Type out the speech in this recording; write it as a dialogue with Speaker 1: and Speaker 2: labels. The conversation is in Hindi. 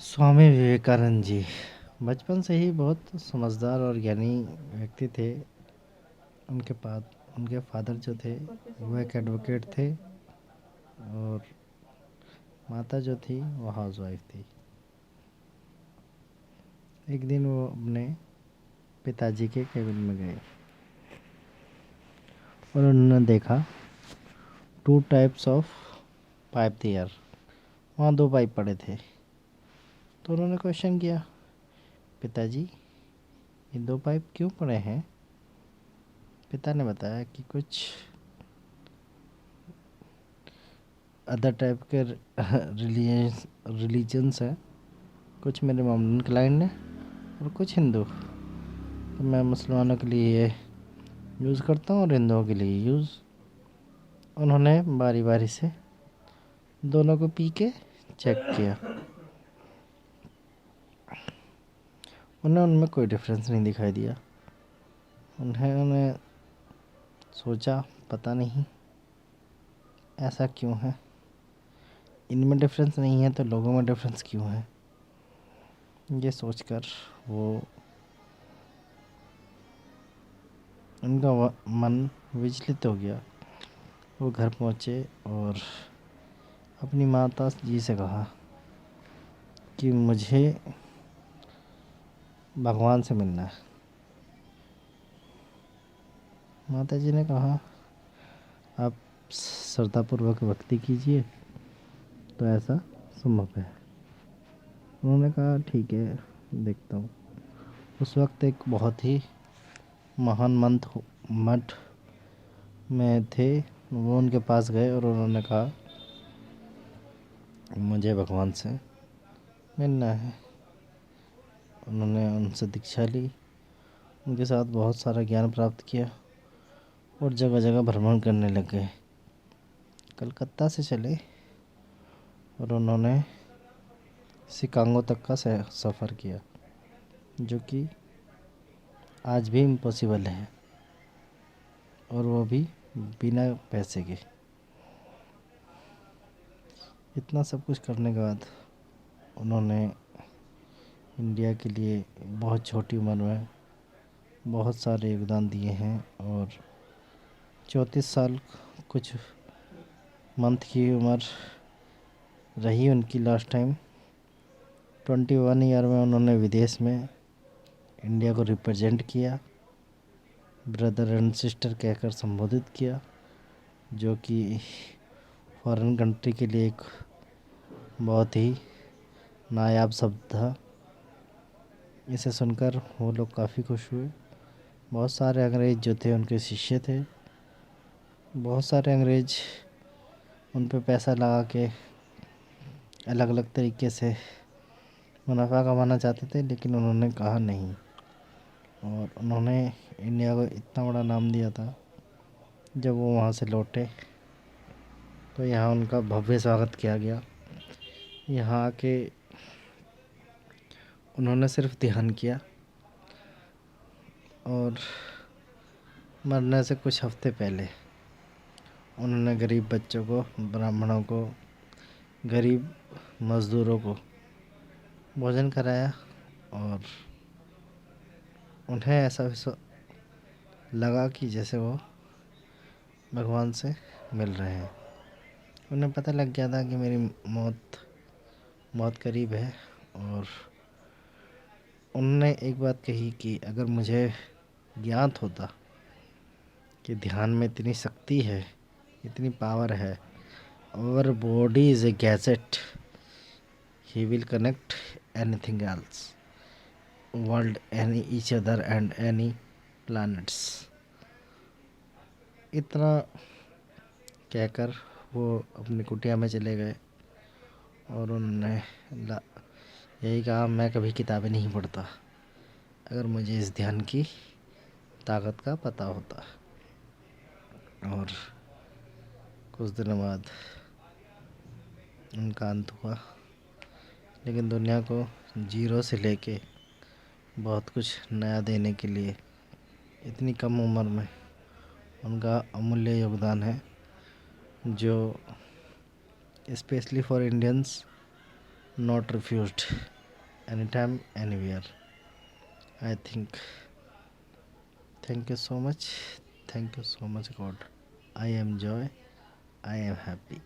Speaker 1: स्वामी विवेकानंद जी बचपन से ही बहुत समझदार और ज्ञानी व्यक्ति थे। उनके फादर जो थे वो एक एडवोकेट थे और माता जो थी वो हाउसवाइफ थी। एक दिन वो अपने पिताजी के केबिन में गए और उन्होंने देखा टू टाइप्स ऑफ पाइप थे यार। वहाँ दो पाइप पड़े थे। तो उन्होंने क्वेश्चन किया, पिताजी ये दो पाइप क्यों पड़े हैं? पिता ने बताया कि कुछ अदर टाइप के रिलीजन्स हैं, कुछ मेरे मोमडन क्लाइंट हैं और कुछ हिंदू। तो मैं मुसलमानों के लिए ये यूज़ करता हूँ और हिंदुओं के लिए यूज़। उन्होंने बारी बारी से दोनों को पी के चेक किया। उनमें कोई डिफरेंस नहीं दिखाई दिया। उन्होंने सोचा पता नहीं ऐसा क्यों है, इनमें डिफरेंस नहीं है तो लोगों में डिफरेंस क्यों है। ये सोचकर उनका मन विचलित हो गया। वो घर पहुँचे और अपनी माता जी से कहा कि मुझे भगवान से मिलना है। माता जी ने कहा आप श्रद्धापूर्वक भक्ति कीजिए तो ऐसा संभव है। उन्होंने कहा ठीक है, देखता हूँ। उस वक्त एक बहुत ही महान मठ में थे। वो उनके पास गए और उन्होंने कहा मुझे भगवान से मिलना है। उन्होंने उनसे दीक्षा ली, उनके साथ बहुत सारा ज्ञान प्राप्त किया और जगह जगह भ्रमण करने लग गए। कलकत्ता से चले और उन्होंने शिकागो तक का सफ़र किया, जो कि आज भी इम्पॉसिबल है और वो भी बिना पैसे के। इतना सब कुछ करने के बाद उन्होंने इंडिया के लिए बहुत छोटी उम्र में बहुत सारे योगदान दिए हैं और 34 साल कुछ मंथ की उम्र रही उनकी लास्ट टाइम। 21 ईयर में उन्होंने विदेश में इंडिया को रिप्रेजेंट किया, ब्रदर एंड सिस्टर कहकर संबोधित किया, जो कि फॉरेन कंट्री के लिए एक बहुत ही नायाब शब्द था। इसे सुनकर वो लोग काफ़ी खुश हुए। बहुत सारे अंग्रेज़ जो थे उनके शिष्य थे। बहुत सारे अंग्रेज़ उन पे पैसा लगा के अलग अलग तरीके से मुनाफा कमाना चाहते थे, लेकिन उन्होंने कहा नहीं और उन्होंने इंडिया को इतना बड़ा नाम दिया था। जब वो वहाँ से लौटे तो यहाँ उनका भव्य स्वागत किया गया। यहाँ आके उन्होंने सिर्फ ध्यान किया और मरने से कुछ हफ्ते पहले उन्होंने गरीब बच्चों को, ब्राह्मणों को, गरीब मज़दूरों को भोजन कराया और उन्हें ऐसा लगा कि जैसे वो भगवान से मिल रहे हैं। उन्हें पता लग गया था कि मेरी मौत बहुत करीब है और उन्होंने एक बात कही कि अगर मुझे ज्ञात होता कि ध्यान में इतनी शक्ति है, इतनी पावर है, और body is a gadget, he will connect anything else world, any each other and any planets. इतना कहकर वो अपनी कुटिया में चले गए और उन्होंने यही कहा, मैं कभी किताबें नहीं पढ़ता, अगर मुझे इस ध्यान की ताकत का पता होता। और कुछ दिनों बाद उनका अंत हुआ। लेकिन दुनिया को जीरो से लेके बहुत कुछ नया देने के लिए इतनी कम उम्र में उनका अमूल्य योगदान है, जो especially for Indians, not refused anytime, anywhere. I think. Thank you so much. Thank you so much, God. I am joy. I am happy.